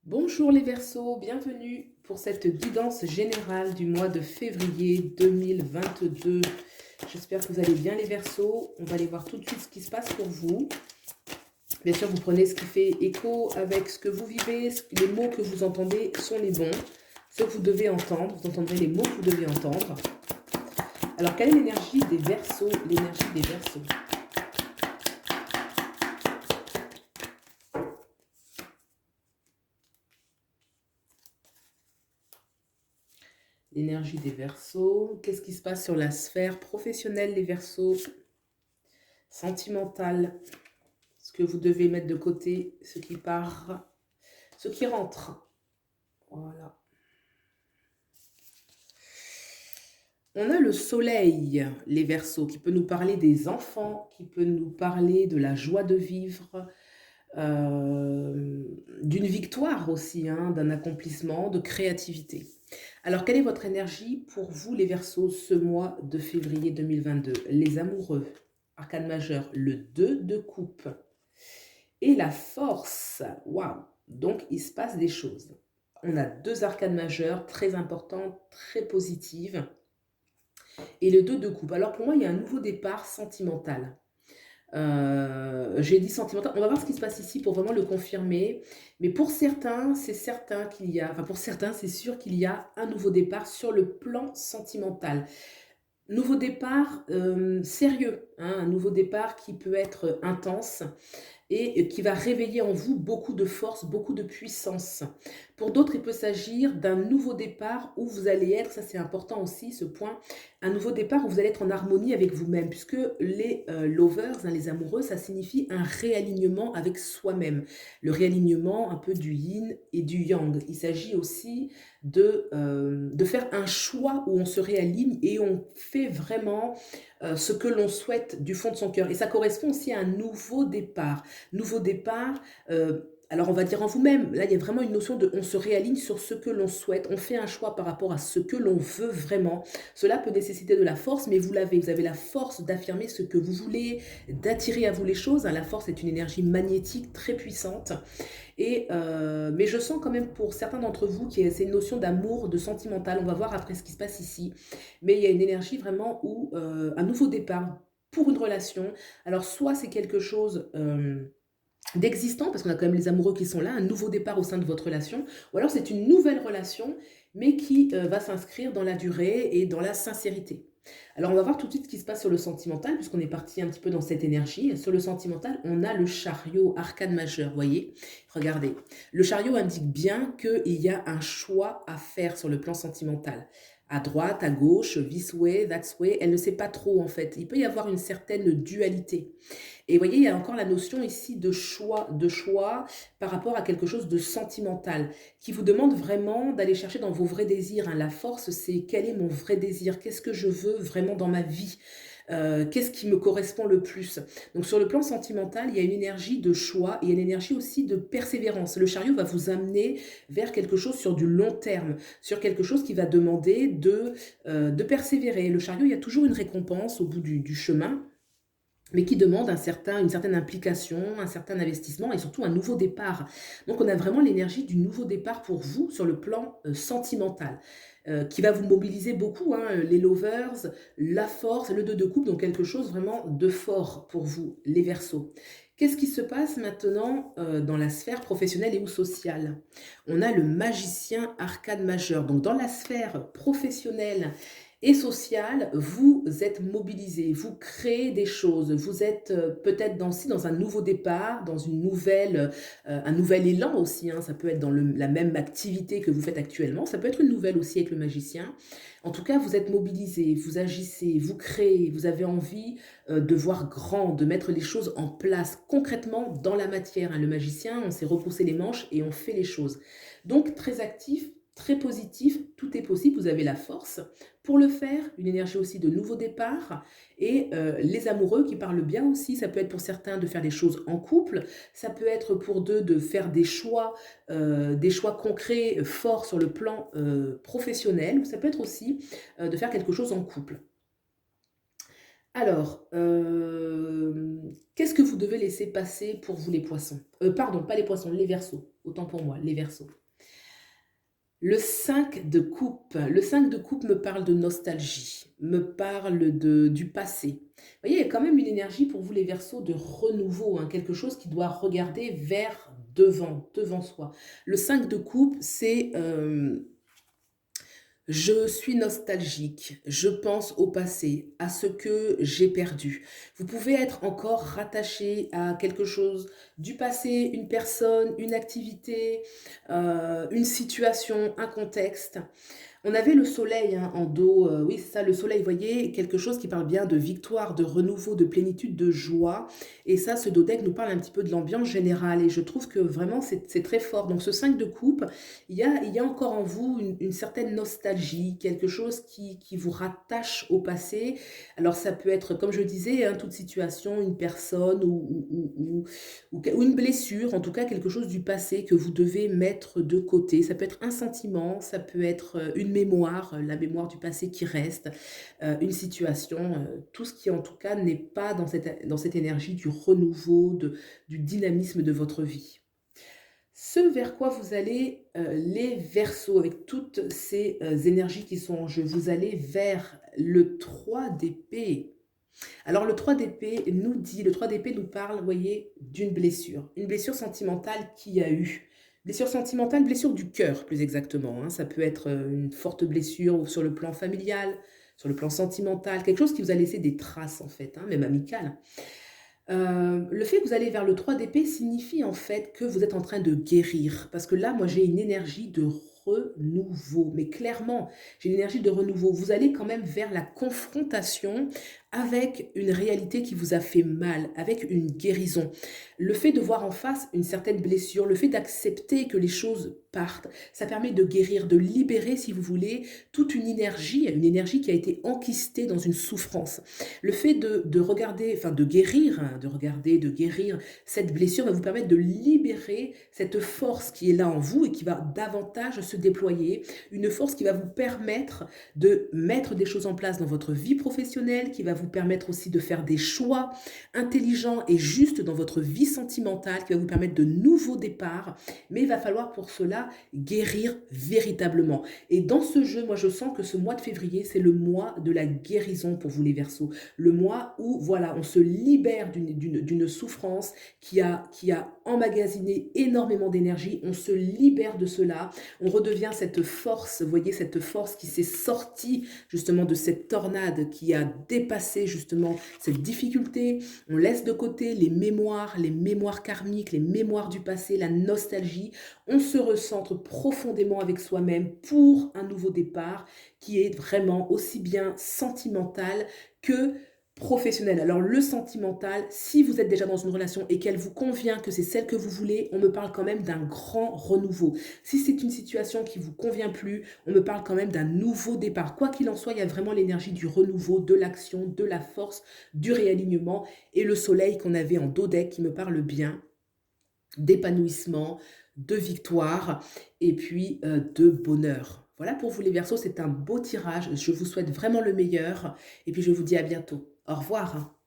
Bonjour les Verseaux, bienvenue pour cette guidance générale du mois de février 2022. J'espère que vous allez bien les Verseaux. On va aller voir tout de suite ce qui se passe pour vous. Bien sûr, vous prenez ce qui fait écho avec ce que vous vivez, les mots que vous entendez sont les bons. Ce que vous devez entendre, vous entendrez les mots que vous devez entendre. Alors, quelle est l'énergie des Verseaux? L'énergie des Verseaux. L'énergie des Verseaux. Qu'est-ce qui se passe sur la sphère professionnelle des Verseaux? Sentimentale. Ce que vous devez mettre de côté, ce qui part, ce qui rentre. Voilà. On a le soleil, les Verseaux, qui peut nous parler des enfants, qui peut nous parler de la joie de vivre, d'une victoire aussi, hein, d'un accomplissement, de créativité. Alors, quelle est votre énergie pour vous, les Verseaux, ce mois de février 2022? Les amoureux, arcane majeur, le 2 de coupe et la force. Waouh! Donc, il se passe des choses. On a deux arcanes majeures très importantes, très positives. Et le 2 de coupe. Alors, pour moi, il y a un nouveau départ sentimental. J'ai dit sentimental. On va voir ce qui se passe ici pour vraiment le confirmer. Mais pour certains, c'est certain qu'il y a, enfin pour certains, c'est sûr qu'il y a un nouveau départ sur le plan sentimental. Nouveau départ sérieux, hein, un nouveau départ qui peut être intense et qui va réveiller en vous beaucoup de force, beaucoup de puissance. Pour d'autres, il peut s'agir d'un nouveau départ où vous allez être, ça c'est important aussi ce point, un nouveau départ où vous allez être en harmonie avec vous-même, puisque les lovers, hein, les amoureux, ça signifie un réalignement avec soi-même. Le réalignement un peu du yin et du yang. Il s'agit aussi de faire un choix où on se réaligne et on fait vraiment ce que l'on souhaite du fond de son cœur. Et ça correspond aussi à un nouveau départ. Nouveau départ, alors on va dire en vous-même, là il y a vraiment une notion de on se réaligne sur ce que l'on souhaite, on fait un choix par rapport à ce que l'on veut vraiment. Cela peut nécessiter de la force, mais vous l'avez, vous avez la force d'affirmer ce que vous voulez, d'attirer à vous les choses. Hein. La force est une énergie magnétique très puissante. Et, mais je sens quand même pour certains d'entre vous qu'il y a cette notion d'amour, de sentimental. On va voir après ce qui se passe ici. Mais il y a une énergie vraiment où un nouveau départ pour une relation. Alors soit c'est quelque chose d'existant, parce qu'on a quand même les amoureux qui sont là, un nouveau départ au sein de votre relation, ou alors c'est une nouvelle relation, mais qui va s'inscrire dans la durée et dans la sincérité. Alors on va voir tout de suite ce qui se passe sur le sentimental, puisqu'on est parti un petit peu dans cette énergie. Sur le sentimental, on a le chariot, arcane majeur, voyez. Regardez, le chariot indique bien qu'il y a un choix à faire sur le plan sentimental. À droite, à gauche, this way, that way, elle ne sait pas trop en fait. Il peut y avoir une certaine dualité. Et vous voyez, il y a encore la notion ici de choix par rapport à quelque chose de sentimental, qui vous demande vraiment d'aller chercher dans vos vrais désirs. Hein. La force, c'est quel est mon vrai désir? Qu'est-ce que je veux vraiment dans ma vie? Qu'est-ce qui me correspond le plus? Donc sur le plan sentimental, il y a une énergie de choix et il y a une énergie aussi de persévérance. Le chariot va vous amener vers quelque chose sur du long terme, sur quelque chose qui va demander de persévérer. Le chariot, il y a toujours une récompense au bout du chemin, mais qui demande une certaine implication, un certain investissement et surtout un nouveau départ. Donc on a vraiment l'énergie du nouveau départ pour vous sur le plan sentimental, qui va vous mobiliser beaucoup, hein, les lovers, la force, le 2 de coupe, donc quelque chose vraiment de fort pour vous, les Verseaux. Qu'est-ce qui se passe maintenant dans la sphère professionnelle et ou sociale? On a le magicien arcane majeur. Donc dans la sphère professionnelle et social, vous êtes mobilisé, vous créez des choses, vous êtes peut-être dans un nouveau départ, dans une nouvelle, un nouvel élan aussi, hein, ça peut être dans la même activité que vous faites actuellement, ça peut être une nouvelle aussi avec le magicien. En tout cas, vous êtes mobilisé, vous agissez, vous créez, vous avez envie de voir grand, de mettre les choses en place concrètement dans la matière. Hein. Le magicien, on s'est repoussé les manches et on fait les choses. Donc très actif, très positif, tout est possible, vous avez la force pour le faire, une énergie aussi de nouveau départ et les amoureux qui parlent bien aussi, ça peut être pour certains de faire des choses en couple, ça peut être pour deux de faire des choix concrets, forts sur le plan professionnel, ça peut être aussi de faire quelque chose en couple. Alors, qu'est-ce que vous devez laisser passer pour vous les poissons? Pardon, pas les poissons, les verseaux, autant pour moi, les verseaux. Le 5 de coupe me parle de nostalgie, me parle du passé. Vous voyez, il y a quand même une énergie pour vous les Verseaux de renouveau, hein, quelque chose qui doit regarder vers devant, devant soi. Le 5 de coupe, c'est, je suis nostalgique, je pense au passé, à ce que j'ai perdu. Vous pouvez être encore rattaché à quelque chose du passé, une personne, une activité, une situation, un contexte. On avait le soleil, hein, en dos, oui, c'est ça, le soleil, vous voyez? Quelque chose qui parle bien de victoire, de renouveau, de plénitude, de joie et ça, ce dos deck nous parle un petit peu de l'ambiance générale et je trouve que vraiment c'est très fort. Donc ce 5 de coupe, il y a encore en vous une certaine nostalgie, quelque chose qui vous rattache au passé. Alors ça peut être, comme je disais, hein, toute situation, une personne ou une blessure, en tout cas quelque chose du passé que vous devez mettre de côté. Ça peut être un sentiment, ça peut être, une mémoire, la mémoire du passé qui reste, une situation, tout ce qui en tout cas n'est pas dans cette énergie du renouveau, du dynamisme de votre vie. Ce vers quoi vous allez, les Verseaux, avec toutes ces, énergies qui sont en jeu, vous allez vers le 3 d'épée. Alors le 3 d'épée nous parle, vous voyez, d'une blessure, une blessure sentimentale qu'il y a eu. Blessure sentimentale, blessure du cœur plus exactement, hein. Ça peut être, une forte blessure sur le plan familial, sur le plan sentimental, quelque chose qui vous a laissé des traces en fait, hein, même amicales. Le fait que vous allez vers le 3 d'épée signifie en fait que vous êtes en train de guérir. Parce que là, moi, j'ai une énergie de renouveau. Mais clairement, j'ai une énergie de renouveau. Vous allez quand même vers la confrontation avec une réalité qui vous a fait mal, avec une guérison. Le fait de voir en face une certaine blessure, le fait d'accepter que les choses partent, ça permet de guérir, de libérer, si vous voulez, toute une énergie qui a été enquistée dans une souffrance. Le fait de regarder, enfin de guérir, hein, de regarder, de guérir cette blessure va vous permettre de libérer cette force qui est là en vous et qui va davantage se déployer. Une force qui va vous permettre de mettre des choses en place dans votre vie professionnelle, qui va vous permettre aussi de faire des choix intelligents et justes dans votre vie sentimentale, qui va vous permettre de nouveaux départs. Mais il va falloir pour cela guérir véritablement. Et dans ce jeu, moi je sens que ce mois de février, c'est le mois de la guérison pour vous les Verseaux. Le mois où, voilà, on se libère d'une souffrance qui a emmagasiné énormément d'énergie. On se libère de cela. On redevient cette force, vous voyez, cette force qui s'est sortie justement de cette tornade, qui a dépassé justement cette difficulté. On laisse de côté les mémoires karmiques, les mémoires du passé, la nostalgie. On se recentre profondément avec soi-même pour un nouveau départ qui est vraiment aussi bien sentimental que professionnel. Alors le sentimental, si vous êtes déjà dans une relation et qu'elle vous convient, que c'est celle que vous voulez, on me parle quand même d'un grand renouveau. Si c'est une situation qui vous convient plus, on me parle quand même d'un nouveau départ. Quoi qu'il en soit, il y a vraiment l'énergie du renouveau, de l'action, de la force, du réalignement et le soleil qu'on avait en dos deck qui me parle bien d'épanouissement, de victoire et puis de bonheur. Voilà pour vous les Verseaux, c'est un beau tirage. Je vous souhaite vraiment le meilleur et puis je vous dis à bientôt. Au revoir.